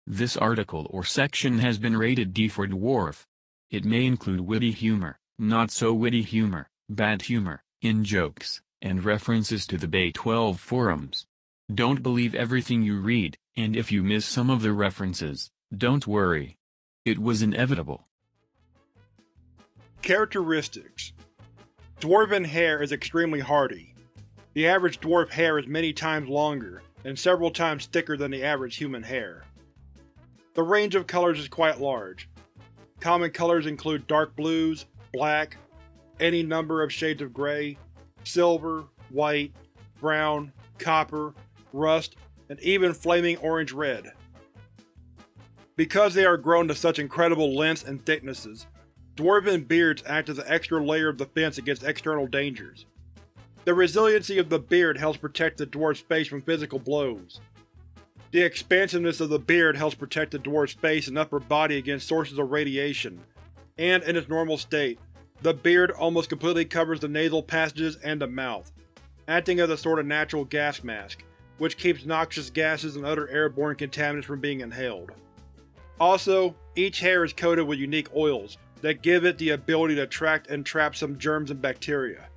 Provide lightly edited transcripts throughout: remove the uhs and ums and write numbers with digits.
This article or section has been rated D for dwarf. It may include witty humor, not so witty humor, bad humor, in-jokes, and references to the Bay 12 forums. Don't believe everything you read, and if you miss some of the references, don't worry. It was inevitable. Characteristics: Dwarven hair is extremely hardy. The average dwarf hair is many times longer, and several times thicker than the average human hair. The range of colors is quite large. Common colors include dark blues, black, any number of shades of gray, silver, white, brown, copper, rust, and even flaming orange-red. Because they are grown to such incredible lengths and thicknesses, Dwarven beards act as an extra layer of defense against external dangers. The resiliency of the beard helps protect the dwarf's face from physical blows. The expansiveness of the beard helps protect the dwarf's face and upper body against sources of radiation, and in its normal state, the beard almost completely covers the nasal passages and the mouth, acting as a sort of natural gas mask, which keeps noxious gases and other airborne contaminants from being inhaled. Also, each hair is coated with unique oils that give it the ability to attract and trap some germs and bacteria,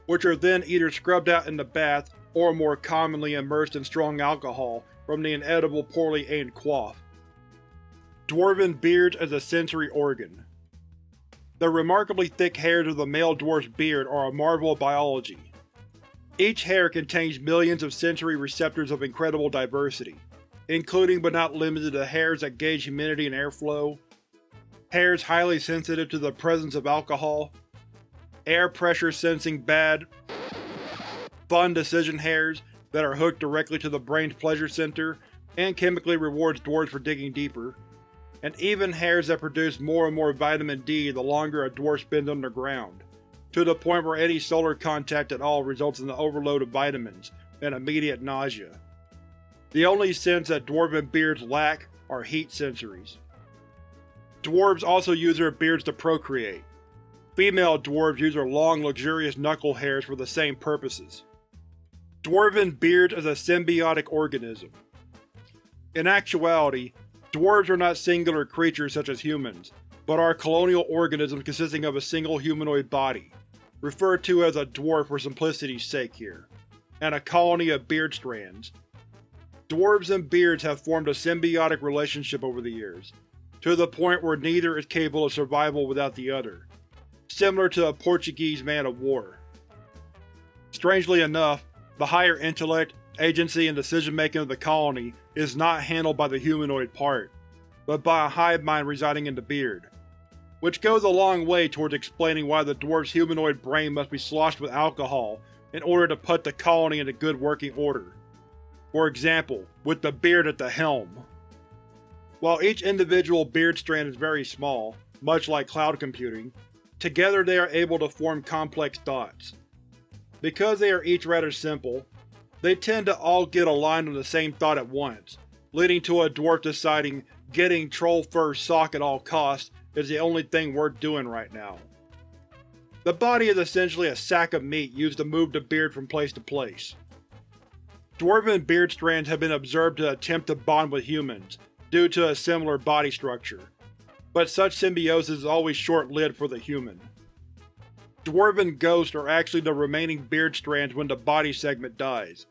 which are then either scrubbed out in the bath or more commonly immersed in strong alcohol from the inedible poorly aimed quaff. Dwarven beards as a sensory organ. The remarkably thick hairs of the male dwarf's beard are a marvel of biology. Each hair contains millions of sensory receptors of incredible diversity, including but not limited to hairs that gauge humidity and airflow, hairs highly sensitive to the presence of alcohol, air pressure sensing bad, fun decision hairs that are hooked directly to the brain's pleasure center and chemically rewards dwarves for digging deeper, and even hairs that produce more and more vitamin D the longer a dwarf spends underground, to the point where any solar contact at all results in the overload of vitamins and immediate nausea. The only sense that dwarven beards lack are heat sensories. Dwarves also use their beards to procreate. Female dwarves use their long, luxurious knuckle hairs for the same purposes. Dwarven beards as a symbiotic organism. In actuality, dwarves are not singular creatures such as humans, but are colonial organisms consisting of a single humanoid body, referred to as a dwarf for simplicity's sake here, and a colony of beard strands. Dwarves and beards have formed a symbiotic relationship over the years, to the point where neither is capable of survival without the other, similar to a Portuguese man-of-war. Strangely enough, the higher intellect, agency, and decision-making of the colony is not handled by the humanoid part, but by a hive mind residing in the beard, which goes a long way towards explaining why the dwarf's humanoid brain must be sloshed with alcohol in order to put the colony into good working order. For example, with the beard at the helm. While each individual beard strand is very small, much like cloud computing, together they are able to form complex thoughts. Because they are each rather simple, they tend to all get aligned on the same thought at once, leading to a dwarf deciding getting troll fur sock at all costs is the only thing worth doing right now. The body is essentially a sack of meat used to move the beard from place to place. Dwarven beard strands have been observed to attempt to bond with humans, due to a similar body structure, but such symbiosis is always short-lived for the human. Dwarven ghosts are actually the remaining beard strands when the body segment dies.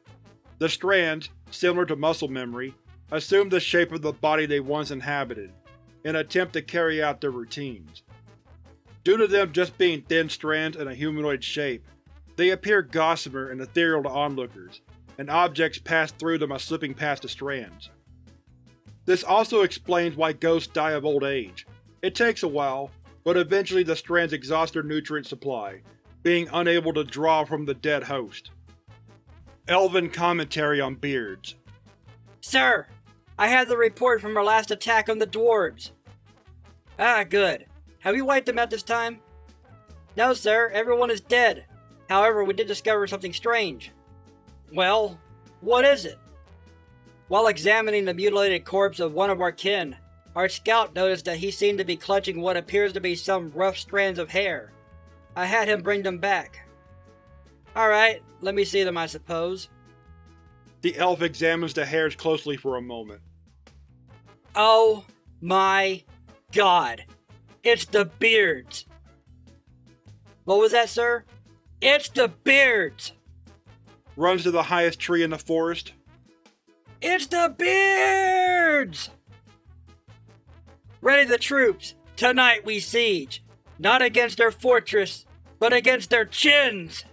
The strands, similar to muscle memory, assume the shape of the body they once inhabited, in an attempt to carry out their routines. Due to them just being thin strands in a humanoid shape, they appear gossamer and ethereal to onlookers, and objects pass through them by slipping past the strands. This also explains why ghosts die of old age. It takes a while, but eventually the strands exhaust their nutrient supply, being unable to draw from the dead host. Elven commentary on beards. Sir, I have the report from our last attack on the dwarves. Ah, good. Have you wiped them out this time? No, sir, everyone is dead. However, we did discover something strange. Well, what is it? While examining the mutilated corpse of one of our kin, Our scout noticed that he seemed to be clutching what appears to be some rough strands of hair. I had him bring them back. Alright, let me see them, I suppose. The elf examines the hairs closely for a moment. Oh my god. It's the beards. What was that, sir? It's the beards! Runs to the highest tree in the forest. It's the beards! Ready the troops! Tonight we siege! Not against their fortress, but against their chins!